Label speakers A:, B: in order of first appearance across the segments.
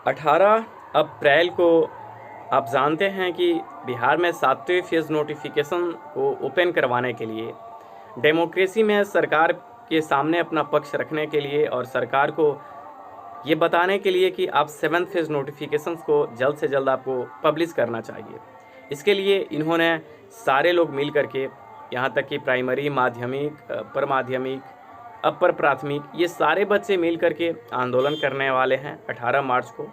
A: 18 अप्रैल को आप जानते हैं कि बिहार में 7वें फेज़ नोटिफिकेशन को ओपन करवाने के लिए, डेमोक्रेसी में सरकार के सामने अपना पक्ष रखने के लिए और सरकार को ये बताने के लिए कि आप 7th फेज़ नोटिफिकेशंस को जल्द से जल्द आपको पब्लिश करना चाहिए। इसके लिए इन्होंने सारे लोग मिल करके, यहाँ तक कि प्राइमरी, माध्यमिक, अपर माध्यमिक, अपर प्राथमिक, ये सारे बच्चे मिल करके आंदोलन करने वाले हैं 18 मार्च को।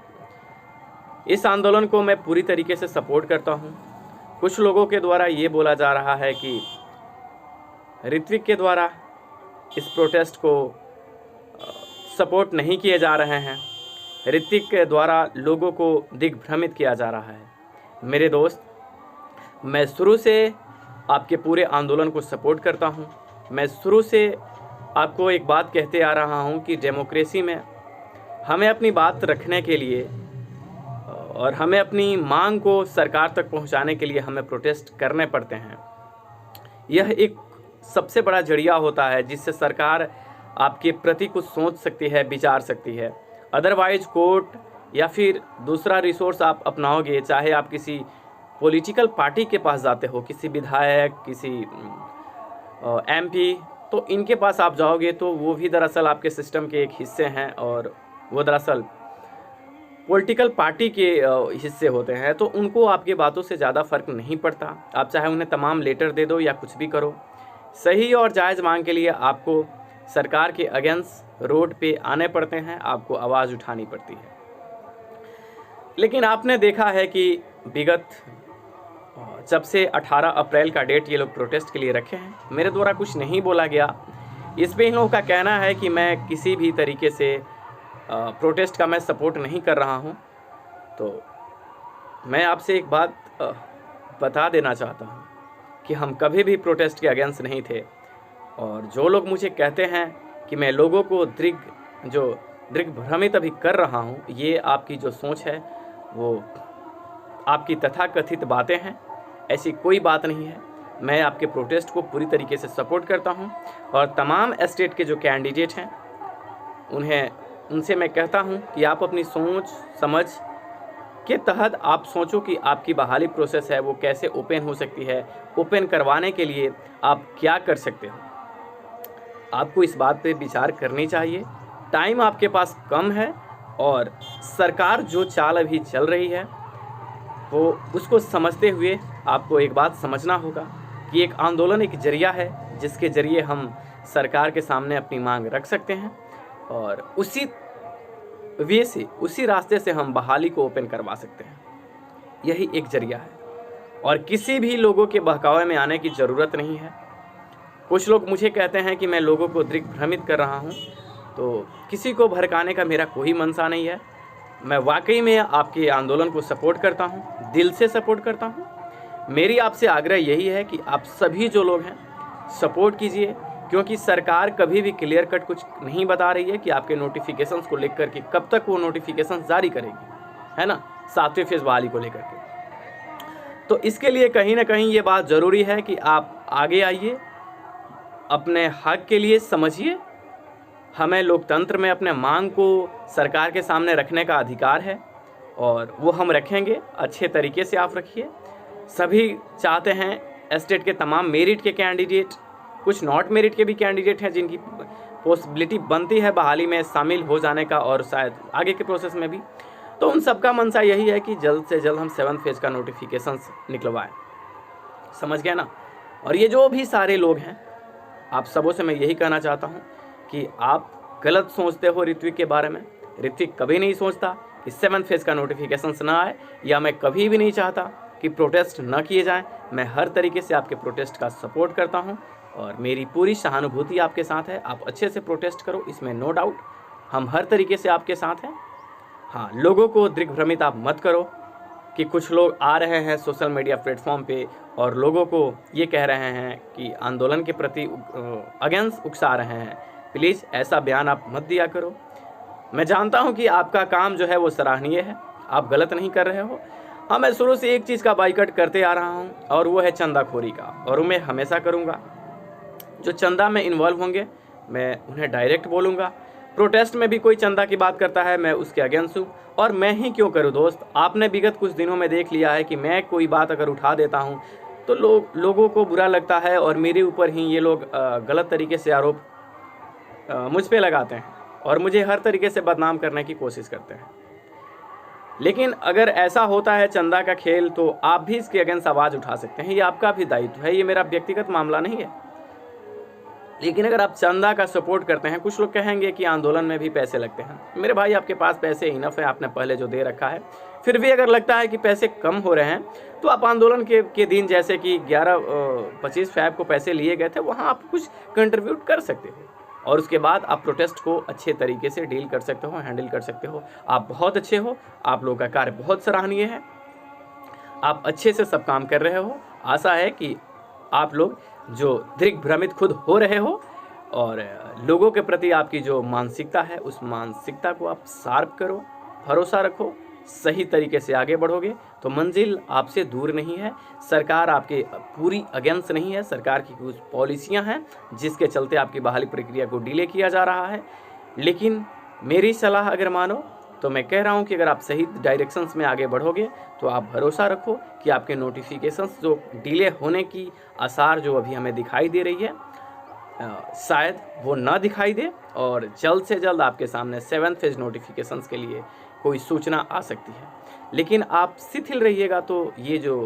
A: इस आंदोलन को मैं पूरी तरीके से सपोर्ट करता हूँ। कुछ लोगों के द्वारा ये बोला जा रहा है कि ऋत्विक के द्वारा इस प्रोटेस्ट को सपोर्ट नहीं किए जा रहे हैं, ऋत्विक के द्वारा लोगों को दिग्भ्रमित किया जा रहा है। मेरे दोस्त, मैं शुरू से आपके पूरे आंदोलन को सपोर्ट करता हूं। मैं शुरू से आपको एक बात कहते आ रहा हूं कि डेमोक्रेसी में हमें अपनी बात रखने के लिए और हमें अपनी मांग को सरकार तक पहुंचाने के लिए हमें प्रोटेस्ट करने पड़ते हैं। यह एक सबसे बड़ा जरिया होता है जिससे सरकार आपके प्रति कुछ सोच सकती है, विचार सकती है। अदरवाइज कोर्ट या फिर दूसरा रिसोर्स आप अपनाओगे, चाहे आप किसी पॉलिटिकल पार्टी के पास जाते हो, किसी विधायक, किसी एमपी, तो इनके पास आप जाओगे तो वो भी दरअसल आपके सिस्टम के एक हिस्से हैं और वो दरअसल पॉलिटिकल पार्टी के हिस्से होते हैं, तो उनको आपके बातों से ज़्यादा फ़र्क नहीं पड़ता। आप चाहे उन्हें तमाम लेटर दे दो या कुछ भी करो, सही और जायज़ मांग के लिए आपको सरकार के अगेंस्ट रोड पे आने पड़ते हैं, आपको आवाज़ उठानी पड़ती है। लेकिन आपने देखा है कि विगत जब से 18 अप्रैल का डेट ये लोग प्रोटेस्ट के लिए रखे हैं, मेरे द्वारा कुछ नहीं बोला गया। इस पे इन लोगों का कहना है कि मैं किसी भी तरीके से प्रोटेस्ट का मैं सपोर्ट नहीं कर रहा हूं। तो मैं आपसे एक बात बता देना चाहता हूं कि हम कभी भी प्रोटेस्ट के अगेंस्ट नहीं थे। और जो लोग मुझे कहते हैं कि मैं लोगों को दिग्भ्रमित अभी कर रहा हूं, ये आपकी जो सोच है वो आपकी तथाकथित बातें हैं। ऐसी कोई बात नहीं है। मैं आपके प्रोटेस्ट को पूरी तरीके से सपोर्ट करता हूं और तमाम स्टेट के जो कैंडिडेट हैं उनसे मैं कहता हूं कि आप अपनी सोच समझ के तहत आप सोचो कि आपकी बहाली प्रोसेस है वो कैसे ओपन हो सकती है। ओपन करवाने के लिए आप क्या कर सकते हो, आपको इस बात पे विचार करनी चाहिए। टाइम आपके पास कम है और सरकार जो चाल अभी चल रही है वो उसको समझते हुए आपको एक बात समझना होगा कि एक आंदोलन एक जरिया है जिसके ज़रिए हम सरकार के सामने अपनी मांग रख सकते हैं और उसी वे से, उसी रास्ते से हम बहाली को ओपन करवा सकते हैं। यही एक जरिया है और किसी भी लोगों के बहकावे में आने की ज़रूरत नहीं है। कुछ लोग मुझे कहते हैं कि मैं लोगों को दिग्भ्रमित कर रहा हूं, तो किसी को भड़काने का मेरा कोई मनसा नहीं है। मैं वाकई में आपके आंदोलन को सपोर्ट करता हूं, दिल से सपोर्ट करता हूं। मेरी आपसे आग्रह यही है कि आप सभी जो लोग हैं सपोर्ट कीजिए, क्योंकि सरकार कभी भी क्लियर कट कुछ नहीं बता रही है कि आपके नोटिफिकेशंस को लेकर के कब तक वो नोटिफिकेशंस जारी करेगी, है ना, 7वें फेज़ बहाली को लेकर के। तो इसके लिए कहीं ना कहीं ये बात ज़रूरी है कि आप आगे आइए, अपने हक के लिए समझिए। हमें लोकतंत्र में अपने मांग को सरकार के सामने रखने का अधिकार है और वो हम रखेंगे। अच्छे तरीके से आप रखिए। सभी चाहते हैं स्टेट के तमाम मेरिट के कैंडिडेट, कुछ नॉट मेरिट के भी कैंडिडेट हैं जिनकी पॉसिबिलिटी बनती है बहाली में शामिल हो जाने का और शायद आगे के प्रोसेस में भी, तो उन सबका मनसा यही है कि जल्द से जल्द हम 7th फेज़ का नोटिफिकेशन निकलवाएं। समझ गए ना। और ये जो भी सारे लोग हैं, आप सबों से मैं यही कहना चाहता हूँ कि आप गलत सोचते हो ऋत्विक के बारे में। ऋत्विक कभी नहीं सोचता कि 7th फेज़ का नोटिफिकेशंस ना आए, या मैं कभी भी नहीं चाहता कि प्रोटेस्ट ना किए जाएं। मैं हर तरीके से आपके प्रोटेस्ट का सपोर्ट करता हूं और मेरी पूरी सहानुभूति आपके साथ है। आप अच्छे से प्रोटेस्ट करो, इसमें नो डाउट। हम हर तरीके से आपके साथ हैं। हाँ, लोगों को दिग्भ्रमित आप मत करो कि कुछ लोग आ रहे हैं सोशल मीडिया प्लेटफॉर्म पे और लोगों को ये कह रहे हैं कि आंदोलन के प्रति अगेंस्ट उकसा रहे हैं। प्लीज़ ऐसा बयान आप मत दिया करो। मैं जानता हूं कि आपका काम जो है वो सराहनीय है, आप गलत नहीं कर रहे हो। हाँ, मैं शुरू से एक चीज़ का बाइकआउट करते आ रहा हूं और वो है चंदाखोरी का, और वो मैं हमेशा करूंगा। जो चंदा में इन्वॉल्व होंगे मैं उन्हें डायरेक्ट बोलूँगा। प्रोटेस्ट में भी कोई चंदा की बात करता है, मैं उसके अगेंस्ट हूँ। और मैं ही क्यों करूँ दोस्त, आपने विगत कुछ दिनों में देख लिया है कि मैं कोई बात अगर उठा देता हूँ तो लोगों को बुरा लगता है और मेरे ऊपर ही ये लोग गलत तरीके से आरोप मुझ पे लगाते हैं और मुझे हर तरीके से बदनाम करने की कोशिश करते हैं। लेकिन अगर ऐसा होता है चंदा का खेल, तो आप भी इसके अगेंस्ट आवाज़ उठा सकते हैं, ये आपका भी दायित्व है, ये मेरा व्यक्तिगत मामला नहीं है। लेकिन अगर आप चंदा का सपोर्ट करते हैं, कुछ लोग कहेंगे कि आंदोलन में भी पैसे लगते हैं। मेरे भाई, आपके पास पैसे इनफ है, आपने पहले जो दे रखा है। फिर भी अगर लगता है कि पैसे कम हो रहे हैं, तो आप आंदोलन के दिन, जैसे कि 25 फ़रवरी को पैसे लिए गए थे, वहाँ आप कुछ कंट्रीब्यूट कर सकते हो और उसके बाद आप प्रोटेस्ट को अच्छे तरीके से डील कर सकते हो, हैंडल कर सकते हो। आप बहुत अच्छे हो, आप लोगों का कार्य बहुत सराहनीय है, आप अच्छे से सब काम कर रहे हो। आशा है कि आप लोग जो दिग्भ्रमित खुद हो रहे हो और लोगों के प्रति आपकी जो मानसिकता है, उस मानसिकता को आप शार्प करो, भरोसा रखो, सही तरीके से आगे बढ़ोगे तो मंजिल आपसे दूर नहीं है। सरकार आपके पूरी अगेंस्ट नहीं है, सरकार की कुछ पॉलिसियां हैं जिसके चलते आपकी बहाली प्रक्रिया को डिले किया जा रहा है। लेकिन मेरी सलाह अगर मानो तो मैं कह रहा हूं कि अगर आप सही डायरेक्शंस में आगे बढ़ोगे तो आप भरोसा रखो कि आपके नोटिफिकेशंस जो डिले होने की आसार जो अभी हमें दिखाई दे रही है, शायद वो ना दिखाई दे और जल्द से जल्द आपके सामने 7th फेज नोटिफिकेशंस के लिए कोई सूचना आ सकती है। लेकिन आप शिथिल रहिएगा तो ये जो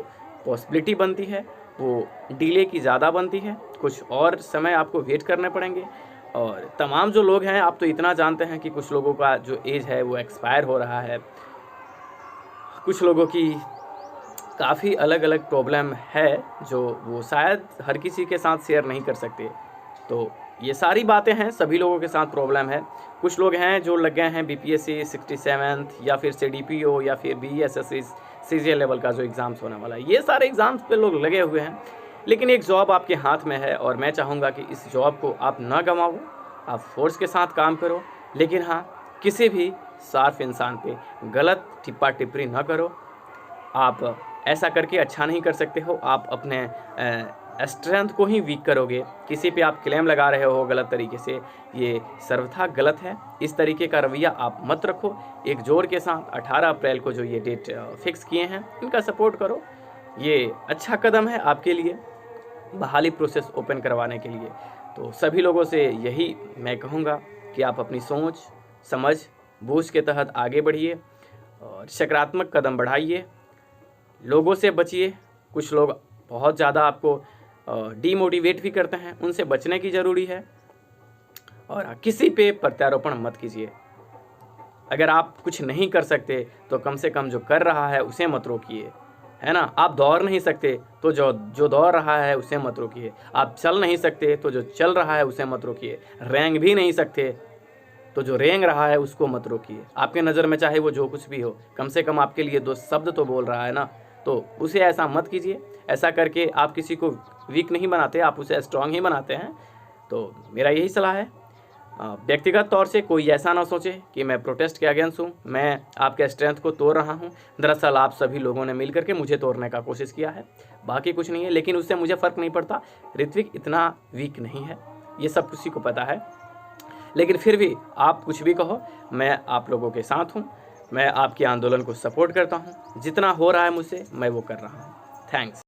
A: पॉसिबिलिटी बनती है वो डिले की ज़्यादा बनती है, कुछ और समय आपको वेट करने पड़ेंगे। और तमाम जो लोग हैं, आप तो इतना जानते हैं कि कुछ लोगों का जो एज है वो एक्सपायर हो रहा है, कुछ लोगों की काफ़ी अलग अलग प्रॉब्लम है जो वो शायद हर किसी के साथ शेयर नहीं कर सकते। तो ये सारी बातें हैं, सभी लोगों के साथ प्रॉब्लम है। कुछ लोग हैं जो लग गए हैं बीपीएससी 67th या फिर सीडीपीओ या फिर बीएसएससी सीजीएल लेवल का जो एग्ज़ाम्स होने वाला है, ये सारे एग्ज़ाम्स पे लोग लगे हुए हैं। लेकिन एक जॉब आपके हाथ में है और मैं चाहूँगा कि इस जॉब को आप ना गंवाओ, आप फोर्स के साथ काम करो। लेकिन हाँ, किसी भी सार्फ इंसान पे गलत टिप्पा टिप्पणी ना करो। आप ऐसा करके अच्छा नहीं कर सकते हो, आप अपने स्ट्रेंथ को ही वीक करोगे। किसी पे आप क्लेम लगा रहे हो गलत तरीके से, ये सर्वथा गलत है। इस तरीके का रवैया आप मत रखो। एक जोर के साथ 18 अप्रैल को जो ये डेट फिक्स किए हैं, इनका सपोर्ट करो। ये अच्छा कदम है आपके लिए बहाली प्रोसेस ओपन करवाने के लिए। तो सभी लोगों से यही मैं कहूँगा कि आप अपनी सोच समझ बूझ के तहत आगे बढ़िए और सकारात्मक कदम बढ़ाइए, लोगों से बचिए। कुछ लोग बहुत ज़्यादा आपको डीमोटिवेट भी करते हैं, उनसे बचने की ज़रूरी है। और किसी पे प्रत्यारोपण मत कीजिए। अगर आप कुछ नहीं कर सकते तो कम से कम जो कर रहा है उसे मत रोकिए, है ना। आप दौड़ नहीं सकते तो जो दौड़ रहा है उसे मत रोकिए। आप चल नहीं सकते तो जो चल रहा है उसे मत रोकिए। रेंग भी नहीं सकते तो जो रेंग रहा है उसको मत रोकिए। आपके नज़र में चाहे वो जो कुछ भी हो, कम से कम आपके लिए 2 शब्द तो बोल रहा है ना, तो उसे ऐसा मत कीजिए। ऐसा करके आप किसी को वीक नहीं बनाते, आप उसे स्ट्रांग ही बनाते हैं। तो मेरा यही सलाह है। व्यक्तिगत तौर से कोई ऐसा ना सोचे कि मैं प्रोटेस्ट के अगेंस्ट हूँ, मैं आपके स्ट्रेंथ को तोड़ रहा हूँ। दरअसल आप सभी लोगों ने मिल करके मुझे तोड़ने का कोशिश किया है, बाकी कुछ नहीं है। लेकिन उससे मुझे फ़र्क नहीं पड़ता, ऋत्विक इतना वीक नहीं है, ये सब किसी को पता है। लेकिन फिर भी आप कुछ भी कहो, मैं आप लोगों के साथ हूँ, मैं आपके आंदोलन को सपोर्ट करता हूँ। जितना हो रहा है मुझसे मैं वो कर रहा हूँ। थैंक्स।